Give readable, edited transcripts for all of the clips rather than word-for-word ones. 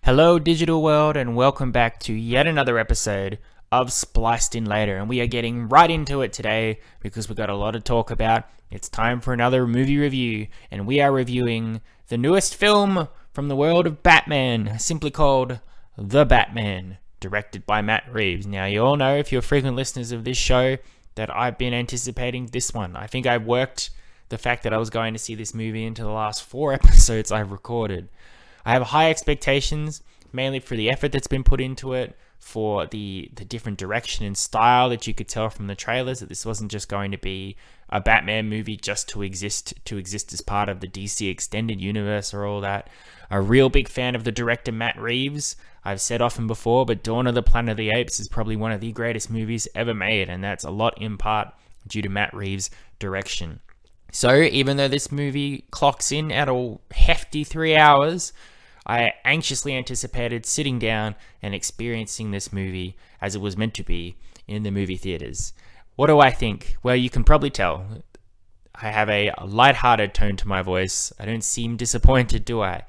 Hello, digital world, and welcome back to yet another episode of Spliced In Later. And we are getting right into it today because we've got a lot to talk about. It's time for another movie review, and we are reviewing the newest film from the world of Batman, simply called The Batman, directed by Matt Reeves. Now, you all know, if you're frequent listeners of this show, that I've been anticipating this one. I think I've worked the fact that I was going to see this movie into the last 4 episodes I've recorded. I have high expectations, mainly for the effort that's been put into it, for the different direction and style that you could tell from the trailers, that this wasn't just going to be a Batman movie just to exist as part of the DC extended universe or all that. A real big fan of the director Matt Reeves. I've said often before, but Dawn of the Planet of the Apes is probably one of the greatest movies ever made, and that's a lot in part due to Matt Reeves' direction. So even though this movie clocks in at a hefty 3 hours, I anxiously anticipated sitting down and experiencing this movie as it was meant to be in the movie theaters. What do I think? Well, you can probably tell. I have a lighthearted tone to my voice. I don't seem disappointed, do I?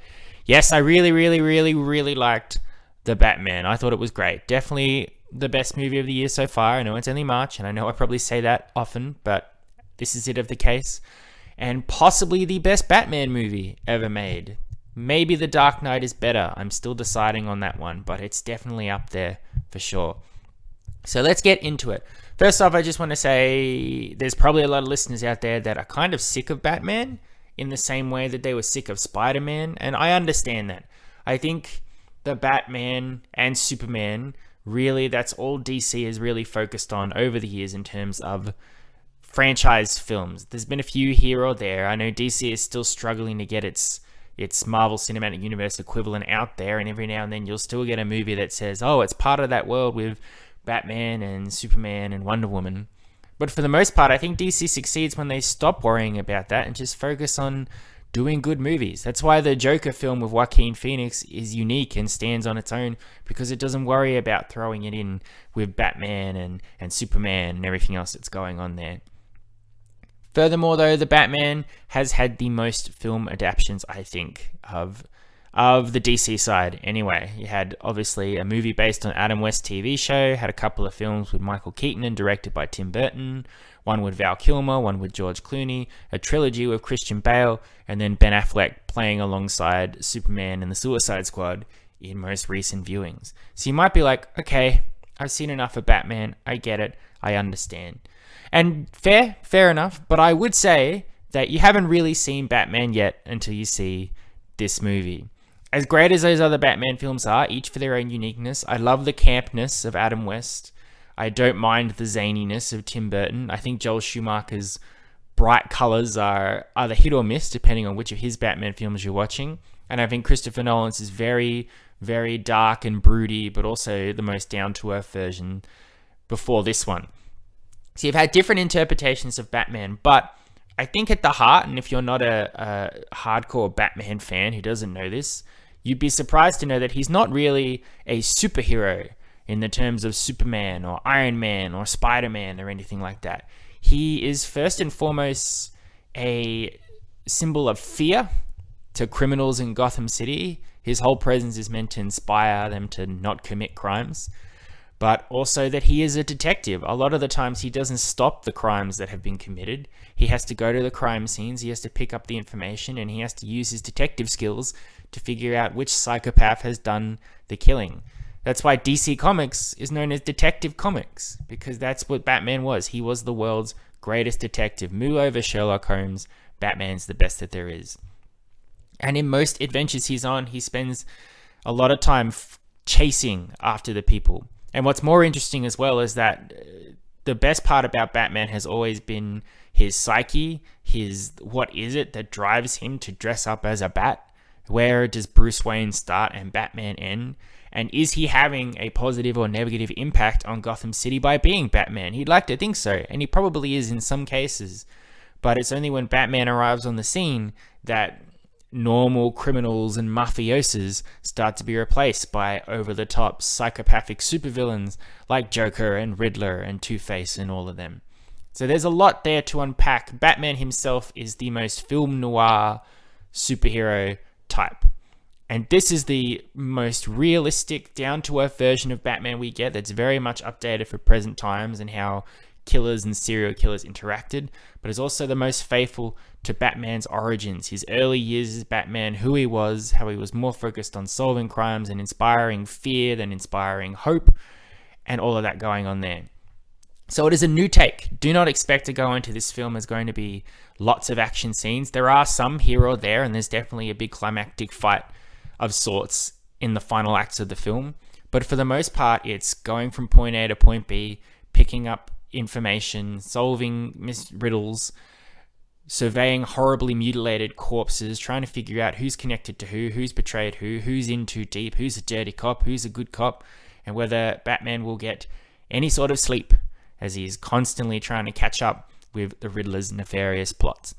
Yes, I really liked The Batman. I thought it was great. Definitely the best movie of the year so far. I know it's only March, and I know I probably say that often, but this is it of the case. And possibly the best Batman movie ever made. Maybe The Dark Knight is better. I'm still deciding on that one, but it's definitely up there for sure. So let's get into it. First off, I just want to say there's probably a lot of listeners out there that are kind of sick of Batman in the same way that they were sick of Spider-Man, and I understand that. I think the Batman and Superman, really, that's all DC has really focused on over the years in terms of franchise films. There's been a few here or there. I know DC is still struggling to get its Marvel Cinematic Universe equivalent out there, and every now and then you'll still get a movie that says, oh, it's part of that world with Batman and Superman and Wonder Woman. But for the most part, I think DC succeeds when they stop worrying about that and just focus on doing good movies. That's why the Joker film with Joaquin Phoenix is unique and stands on its own, because it doesn't worry about throwing it in with Batman and Superman and everything else that's going on there. Furthermore, though, The Batman has had the most film adaptations, I think, of the DC side. Anyway, you had, obviously, a movie based on Adam West's TV show, had a couple of films with Michael Keaton and directed by Tim Burton, one with Val Kilmer, one with George Clooney, a trilogy with Christian Bale, and then Ben Affleck playing alongside Superman and the Suicide Squad in most recent viewings. So you might be like, okay, I've seen enough of Batman, I get it, I understand. And fair enough, but I would say that you haven't really seen Batman yet until you see this movie. As great as those other Batman films are, each for their own uniqueness, I love the campness of Adam West. I don't mind the zaniness of Tim Burton. I think Joel Schumacher's bright colors are either hit or miss, depending on which of his Batman films you're watching. And I think Christopher Nolan's is very, very dark and broody, but also the most down-to-earth version before this one. So you've had different interpretations of Batman, but I think at the heart, and if you're not a hardcore Batman fan who doesn't know this, you'd be surprised to know that he's not really a superhero in the terms of Superman or Iron Man or Spider-Man or anything like that. He is first and foremost a symbol of fear to criminals in Gotham City. His whole presence is meant to inspire them to not commit crimes. But also that he is a detective. A lot of the times he doesn't stop the crimes that have been committed. He has to go to the crime scenes, he has to pick up the information, and he has to use his detective skills to figure out which psychopath has done the killing. That's why DC Comics is known as Detective Comics, because that's what Batman was. He was the world's greatest detective. Move over Sherlock Holmes, Batman's the best that there is. And in most adventures he's on, he spends a lot of time chasing after the people. And what's more interesting as well is that the best part about Batman has always been his psyche, his what is it that drives him to dress up as a bat? Where does Bruce Wayne start and Batman end? And is he having a positive or negative impact on Gotham City by being Batman? He'd like to think so, and he probably is in some cases. But it's only when Batman arrives on the scene that normal criminals and mafiosos start to be replaced by over-the-top psychopathic supervillains like Joker and Riddler and Two-Face and all of them. So there's a lot there to unpack. Batman himself is the most film noir superhero type. And this is the most realistic, down-to-earth version of Batman we get that's very much updated for present times and how killers and serial killers interacted, but is also the most faithful to Batman's origins, his early years as Batman, who he was, how he was more focused on solving crimes and inspiring fear than inspiring hope, and all of that going on there. So it is a new take. Do not expect to go into this film as going to be lots of action scenes. There are some here or there, and there's definitely a big climactic fight of sorts in the final acts of the film. But for the most part, it's going from point A to point B, picking up information, solving riddles, surveying horribly mutilated corpses, trying to figure out who's connected to who's betrayed who's in too deep, who's a dirty cop, who's a good cop, and whether Batman will get any sort of sleep as he's constantly trying to catch up with the Riddler's nefarious plots.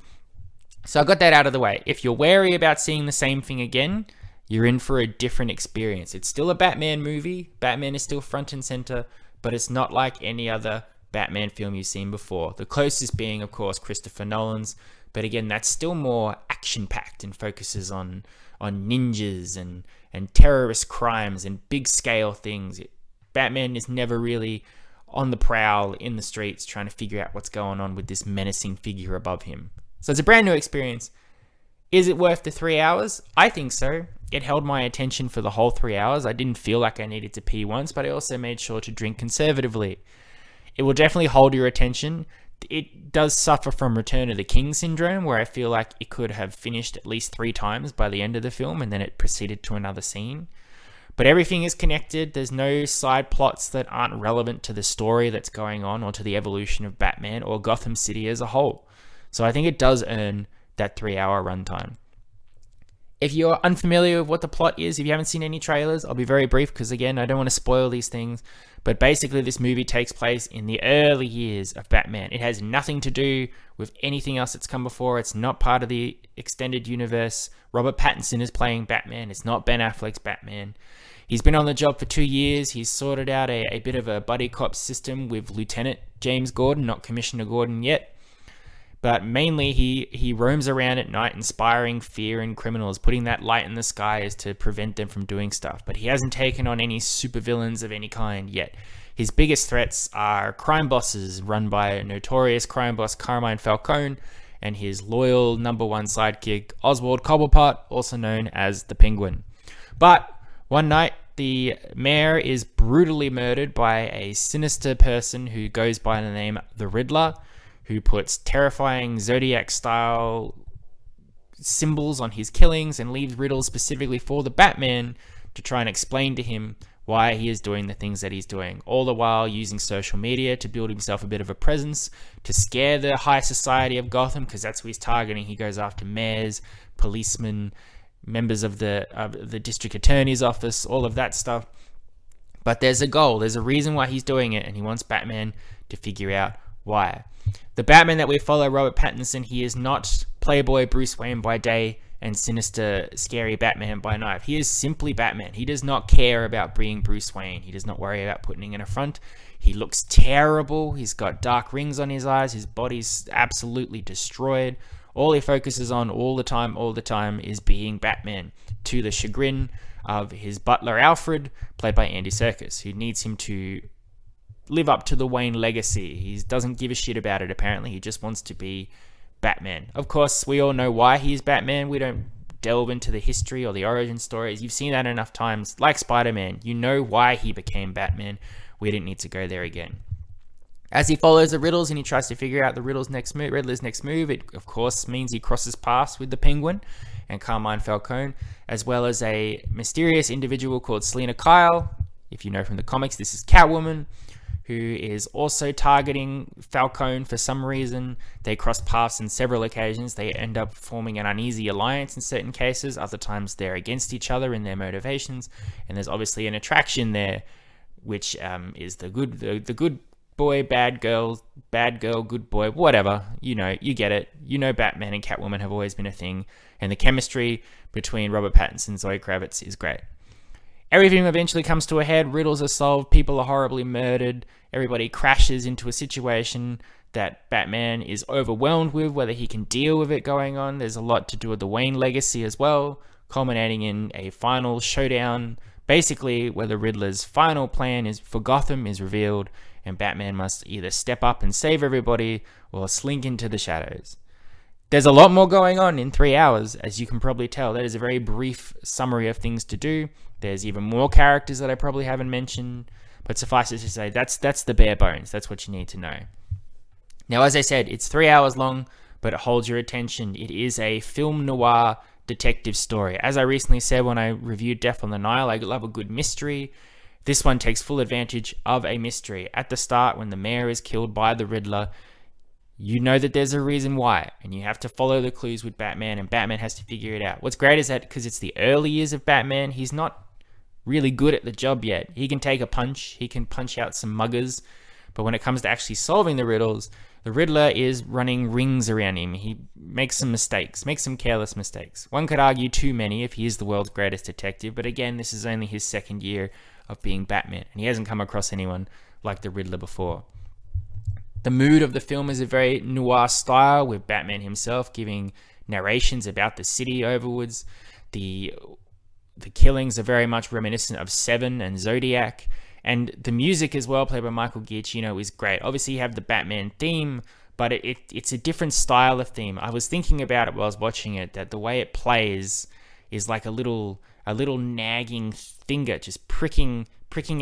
So I got that out of the way. If you're wary about seeing the same thing again, you're in for a different experience. It's still a Batman movie. Batman is still front and center, but it's not like any other Batman film you've seen before. The closest being, of course, Christopher Nolan's, but again, that's still more action-packed and focuses on ninjas and terrorist crimes and big-scale things. Batman is never really on the prowl in the streets trying to figure out what's going on with this menacing figure above him. So it's a brand new experience. Is it worth the 3 hours? I think so. It held my attention for the whole 3 hours. I didn't feel like I needed to pee once, but I also made sure to drink conservatively. It will definitely hold your attention. It does suffer from Return of the King syndrome, where I feel like it could have finished at least 3 times by the end of the film, and then it proceeded to another scene. But everything is connected. There's no side plots that aren't relevant to the story that's going on or to the evolution of Batman or Gotham City as a whole. So I think it does earn that 3-hour runtime. If you're unfamiliar with what the plot is, if you haven't seen any trailers, I'll be very brief because, again, I don't want to spoil these things. But basically, this movie takes place in the early years of Batman. It has nothing to do with anything else that's come before. It's not part of the extended universe. Robert Pattinson is playing Batman. It's not Ben Affleck's Batman. He's been on the job for 2 years. He's sorted out a bit of a buddy cop system with Lieutenant James Gordon, not Commissioner Gordon yet. But mainly he roams around at night inspiring fear in criminals, putting that light in the skies to prevent them from doing stuff. But he hasn't taken on any supervillains of any kind yet. His biggest threats are crime bosses run by a notorious crime boss Carmine Falcone and his loyal number one sidekick Oswald Cobblepot, also known as the Penguin. But one night, the mayor is brutally murdered by a sinister person who goes by the name The Riddler, who puts terrifying Zodiac-style symbols on his killings and leaves riddles specifically for the Batman to try and explain to him why he is doing the things that he's doing, all the while using social media to build himself a bit of a presence, to scare the high society of Gotham, because that's who he's targeting. He goes after mayors, policemen, members of the district attorney's office, all of that stuff. But there's a goal, there's a reason why he's doing it, and he wants Batman to figure out why. The Batman that we follow, Robert Pattinson, he is not Playboy Bruce Wayne by day and sinister, scary Batman by night. He is simply Batman. He does not care about being Bruce Wayne. He does not worry about putting in a front. He looks terrible. He's got dark rings on his eyes. His body's absolutely destroyed. All he focuses on all the time is being Batman, to the chagrin of his butler Alfred, played by Andy Serkis, who needs him to live up to the Wayne legacy. He doesn't give a shit about it, apparently. He just wants to be Batman. Of course, we all know why he's Batman. We don't delve into the history or the origin stories. You've seen that enough times. Like Spider-Man, you know why he became Batman. We didn't need to go there again. As he follows the riddles and he tries to figure out the Riddler's next move, it of course means he crosses paths with the Penguin and Carmine Falcone, as well as a mysterious individual called Selina Kyle. If you know from the comics, this is Catwoman, who is also targeting Falcone for some reason. They cross paths on several occasions. They end up forming an uneasy alliance in certain cases. Other times they're against each other in their motivations. And there's obviously an attraction there, which is the good boy, bad girl, good boy, whatever. You know, you get it. You know Batman and Catwoman have always been a thing. And the chemistry between Robert Pattinson and Zoe Kravitz is great. Everything eventually comes to a head. Riddles are solved. People are horribly murdered. Everybody crashes into a situation that Batman is overwhelmed with, whether he can deal with it going on. There's a lot to do with the Wayne legacy as well. culminating in a final showdown, basically where the Riddler's final plan is for Gotham is revealed, and Batman must either step up and save everybody or slink into the shadows. There's a lot more going on in 3 hours, as you can probably tell. That is a very brief summary of things to do. There's even more characters that I probably haven't mentioned, but suffice it to say, that's the bare bones. That's what you need to know. Now, as I said, it's 3 hours long, but it holds your attention. It is a film noir detective story. As I recently said when I reviewed Death on the Nile, I love a good mystery. This one takes full advantage of a mystery. At the start, when the mayor is killed by the Riddler, you know that there's a reason why, and you have to follow the clues with Batman, and Batman has to figure it out. What's great is that because it's the early years of Batman, he's not really good at the job yet. He can take a punch, he can punch out some muggers, but when it comes to actually solving the riddles, the Riddler is running rings around him. He makes some mistakes, makes some careless mistakes. One could argue too many if he is the world's greatest detective, but again, this is only his second year of being Batman, and he hasn't come across anyone like the Riddler before. The mood of the film is a very noir style, with Batman himself giving narrations about the city overwards. The killings are very much reminiscent of Seven and Zodiac, and the music as well, played by Michael Giacchino, is great. Obviously, you have the Batman theme, but it's a different style of theme. I was thinking about it while I was watching it, that the way it plays is like a little nagging finger just pricking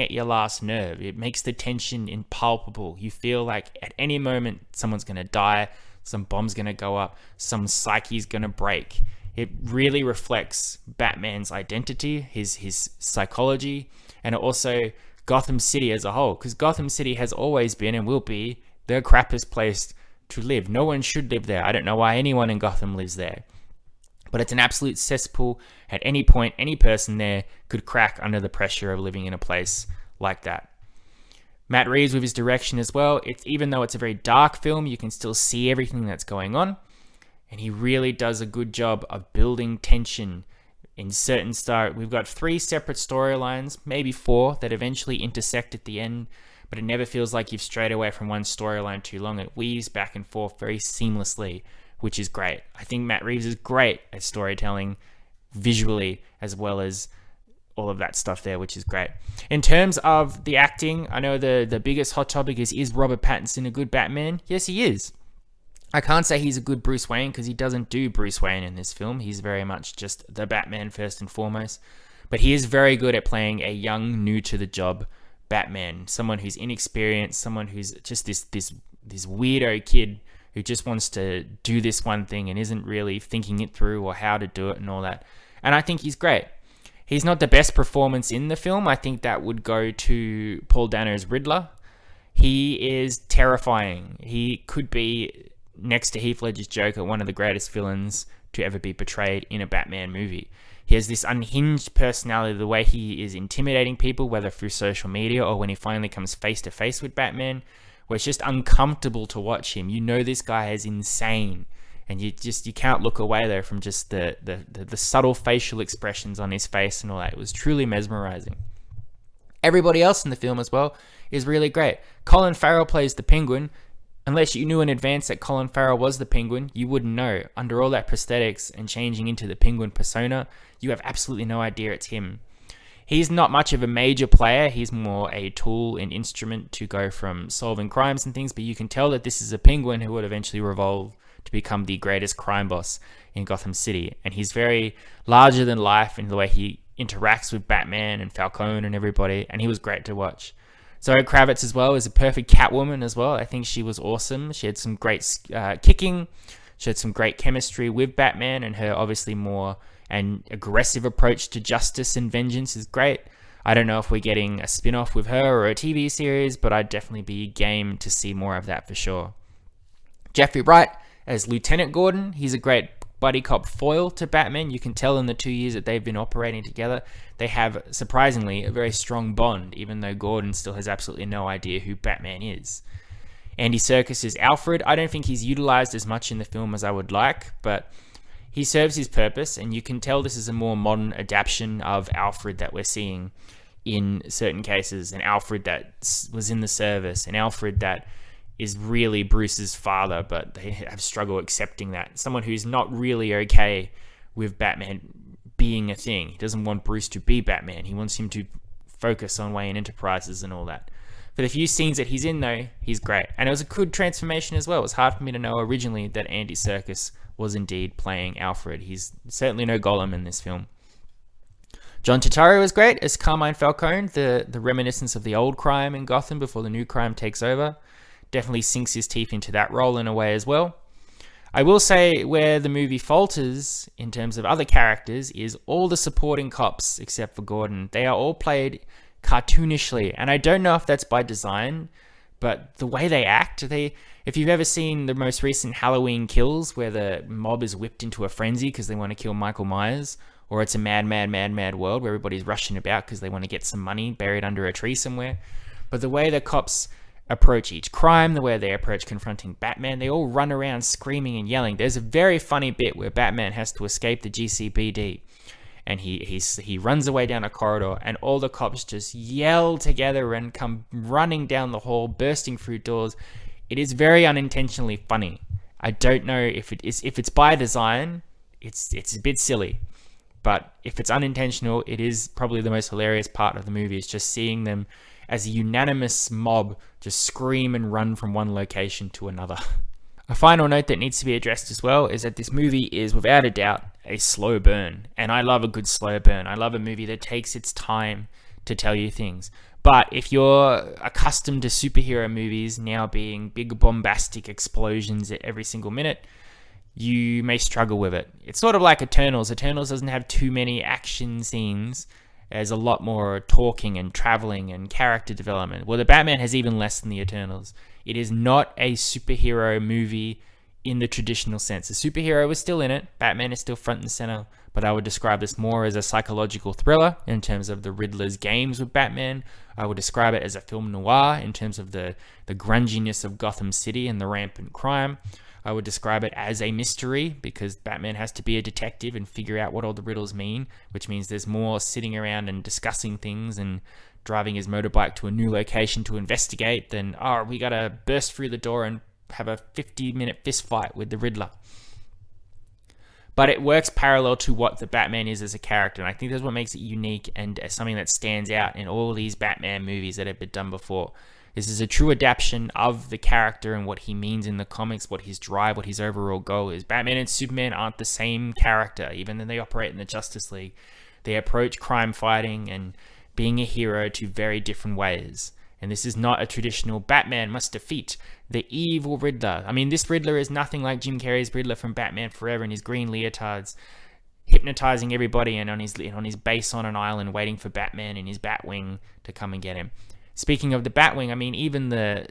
at your last nerve. It makes the tension impalpable. You feel like at any moment someone's going to die, some bomb's going to go up, some psyche's going to break. It really reflects Batman's identity, his psychology, and also Gotham City as a whole, because Gotham City has always been and will be the crappiest place to live. No one should live there. I don't know why anyone in Gotham lives there. But it's an absolute cesspool. At any point, any person there could crack under the pressure of living in a place like that. Matt Reeves with his direction as well. Even though it's a very dark film, you can still see everything that's going on. And he really does a good job of building tension in certain We've got 3 separate storylines, maybe 4, that eventually intersect at the end. But it never feels like you've strayed away from one storyline too long. It weaves back and forth very seamlessly, which is great. I think Matt Reeves is great at storytelling visually, as well as all of that stuff there, which is great. In terms of the acting, I know the biggest hot topic is Robert Pattinson a good Batman? Yes, he is. I can't say he's a good Bruce Wayne because he doesn't do Bruce Wayne in this film. He's very much just the Batman first and foremost. But he is very good at playing a young, new to the job Batman. Someone who's inexperienced, someone who's just this weirdo kid who just wants to do this one thing and isn't really thinking it through or how to do it and all that. And I think he's great. He's not the best performance in the film. I think that would go to Paul Dano's Riddler. He is terrifying. He could be, next to Heath Ledger's Joker, one of the greatest villains to ever be portrayed in a Batman movie. He has this unhinged personality, the way he is intimidating people, whether through social media or when he finally comes face to face with Batman, where it's just uncomfortable to watch him. You know this guy is insane, and you can't look away there from just the subtle facial expressions on his face and all that. It was truly mesmerizing. Everybody else in the film as well is really great. Colin Farrell plays the Penguin. Unless you knew in advance that Colin Farrell was the Penguin, you wouldn't know. Under all that prosthetics and changing into the Penguin persona, you have absolutely no idea it's him. He's not much of a major player. He's more a tool and instrument to go from solving crimes and things, but you can tell that this is a Penguin who would eventually evolve to become the greatest crime boss in Gotham City. And he's very larger than life in the way he interacts with Batman and Falcone and everybody, and he was great to watch. Zoe Kravitz as well is a perfect Catwoman as well. I think she was awesome. She had some great kicking. She had some great chemistry with Batman, and her obviously more an aggressive approach to justice and vengeance is great. I don't know if we're getting a spin-off with her or a TV series, but I'd definitely be game to see more of that for sure. Jeffrey Wright as Lieutenant Gordon. He's a great buddy cop foil to Batman. You can tell in the 2 years that they've been operating together, they have, surprisingly, a very strong bond, even though Gordon still has absolutely no idea who Batman is. Andy Serkis is Alfred. I don't think he's utilized as much in the film as I would like, but he serves his purpose, and you can tell this is a more modern adaptation of Alfred that we're seeing in certain cases, an Alfred that was in the service, an Alfred that is really Bruce's father, but they have struggle accepting that. Someone who's not really okay with Batman being a thing. He doesn't want Bruce to be Batman. He wants him to focus on Wayne Enterprises and all that. For the few scenes that he's in, though, he's great. And it was a good transformation as well. It was hard for me to know originally that Andy Serkis was indeed playing Alfred. He's certainly no Gollum in this film. John Turturro is great as Carmine Falcone, the reminiscence of the old crime in Gotham before the new crime takes over. Definitely sinks his teeth into that role in a way as well. I will say where the movie falters in terms of other characters is all the supporting cops except for Gordon. They are all played cartoonishly, and I don't know if that's by design, but the way they act, if you've ever seen the most recent Halloween Kills where the mob is whipped into a frenzy because they want to kill Michael Myers, or it's a mad world where everybody's rushing about because they want to get some money buried under a tree somewhere. But the way the cops approach each crime, the way they approach confronting Batman, they all run around screaming and yelling. There's a very funny bit where Batman has to escape the GCPD, and he runs away down a corridor, and all the cops just yell together and come running down the hall, bursting through doors. It is very unintentionally funny. I don't know if it's by design. It's a bit silly, but if it's unintentional, it is probably the most hilarious part of the movie. Is just seeing them as a unanimous mob just scream and run from one location to another. A final note that needs to be addressed as well is that this movie is, without a doubt, a slow burn. And I love a good slow burn. I love a movie that takes its time to tell you things. But if you're accustomed to superhero movies now being big bombastic explosions at every single minute, you may struggle with it. It's sort of like Eternals. Eternals doesn't have too many action scenes. There's a lot more talking and traveling and character development. Well, the Batman has even less than the Eternals. It is not a superhero movie in the traditional sense. The superhero is still in it. Batman is still front and center. But I would describe this more as a psychological thriller in terms of the Riddler's games with Batman. I would describe it as a film noir in terms of the grunginess of Gotham City and the rampant crime. I would describe it as a mystery because Batman has to be a detective and figure out what all the riddles mean, which means there's more sitting around and discussing things and driving his motorbike to a new location to investigate than, oh, we gotta burst through the door and have a 50-minute fist fight with the Riddler. But it works parallel to what the Batman is as a character, and I think that's what makes it unique and something that stands out in all these Batman movies that have been done before. This is a true adaptation of the character and what he means in the comics, what his drive, what his overall goal is. Batman and Superman aren't the same character, even though they operate in the Justice League. They approach crime fighting and being a hero to very different ways. And this is not a traditional Batman must defeat the evil Riddler. I mean, this Riddler is nothing like Jim Carrey's Riddler from Batman Forever in his green leotards, hypnotizing everybody and on his base on an island waiting for Batman in his Batwing to come and get him. Speaking of the Batwing, I mean, even the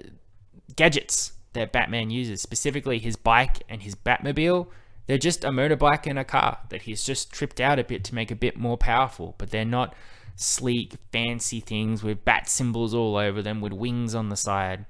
gadgets that Batman uses, specifically his bike and his Batmobile, they're just a motorbike and a car that he's just tripped out a bit to make a bit more powerful, but they're not sleek, fancy things with bat symbols all over them with wings on the side.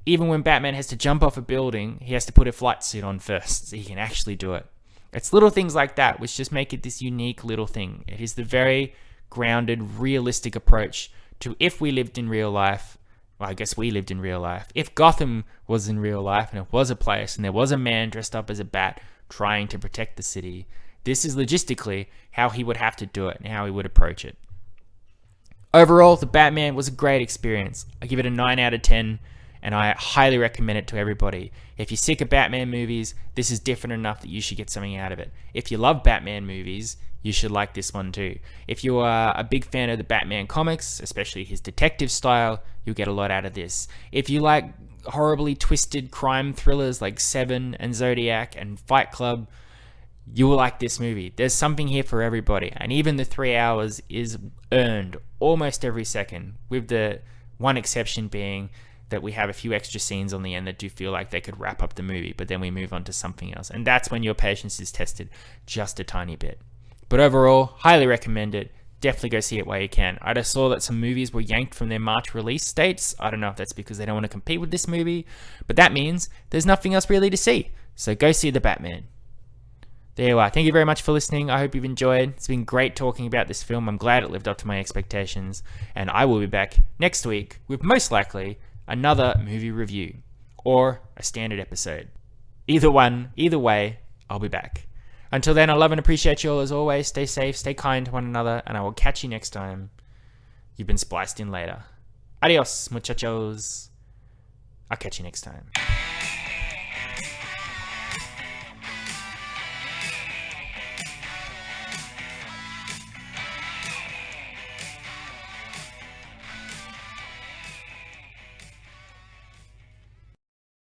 Even when Batman has to jump off a building, he has to put a flight suit on first so he can actually do it. It's little things like that which just make it this unique little thing. It is the very grounded, realistic approach to if we lived in real life. Well, I guess we lived in real life. If Gotham was in real life and it was a place and there was a man dressed up as a bat trying to protect the city, this is logistically how he would have to do it and how he would approach it. Overall, The Batman was a great experience. I give it a 9 out of 10, and I highly recommend it to everybody. If you're sick of Batman movies, this is different enough that you should get something out of it. If you love Batman movies, you should like this one too. If you are a big fan of the Batman comics, especially his detective style, you'll get a lot out of this. If you like horribly twisted crime thrillers like Seven and Zodiac and Fight Club, you will like this movie. There's something here for everybody, and even the 3 hours is earned almost every second, with the one exception being that we have a few extra scenes on the end that do feel like they could wrap up the movie, but then we move on to something else, and that's when your patience is tested just a tiny bit. But overall, highly recommend it. Definitely go see it while you can. I just saw that some movies were yanked from their March release dates. I don't know if that's because they don't want to compete with this movie, but that means there's nothing else really to see. So go see The Batman. There you are. Thank you very much for listening. I hope you've enjoyed. It's been great talking about this film. I'm glad it lived up to my expectations. And I will be back next week with most likely another movie review or a standard episode. Either way, I'll be back. Until then, I love and appreciate you all as always. Stay safe, stay kind to one another, and I will catch you next time. You've been spliced in later. Adios, muchachos. I'll catch you next time.